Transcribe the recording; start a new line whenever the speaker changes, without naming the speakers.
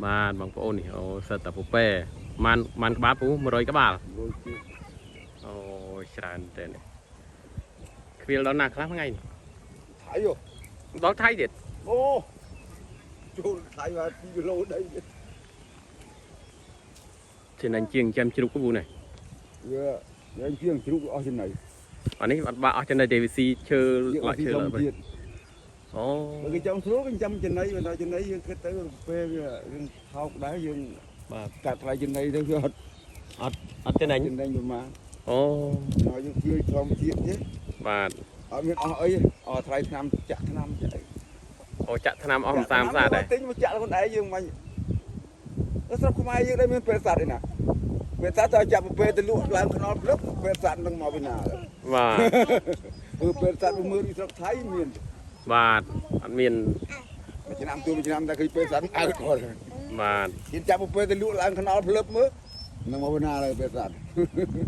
បាទបងប្អូននេះអូសិតតែពពែបានក្បាលពូ100ក្បាលអូច្រើនតែនេះខ្វៀលដល់ណាខ្លះថ្ងៃនេះ
ថៃយោ
ដល់ថៃទៀត
អូចូលថៃមក2គីឡូដីទៀត
trên anh chiêng chăm chục cái vụ này
វាយើងជាងជ្រូកអស់ចំណៃ
anh ấy bạn ở trên đây TVC chơi lại chơi lại vậy អូ
គេចង់ស្រួលគេចាំចំណៃបើចំណៃយើងគិតទៅពេលយើងថោកដែរយើង
បាទ
កាត់ថ្លៃចំណៃទៅវា
អត់ទេណាញ់
ចំណេញប្រហែល
អូ
ហើយយើងជួយធម្មជាតិទេ
បាទ
អត់មានអស់អីអស់ថ្លៃឆ្នាំចាក់ឆ្នាំចាក់អី
អូចាក់ថ្នាំអស់មិនតាមសាដែរ
ទិញមកចាក់ខ្លួនឯងយើងមិនស្រុកខ្មែរយើងដែរមានពេលសត្វឯណាពេលសត្វទៅចាប់ពេលទៅលក់ឡើងខ្នល់ភ្លឹបពេលសត្វនឹងមកពីណា
បាទ
គឺពេលសត្វមើលពីស្រុកថៃមាន
បាទអត់មាន
ឆ្នាំទូឆ្នាំតែឃើញពេលសត្វអើគាត់
បាទ
គេចាប់ពេលទៅលក់ឡើងខ្នល់ភ្លឹបមើលនឹងមកពីណាឡើយពេលសត្វ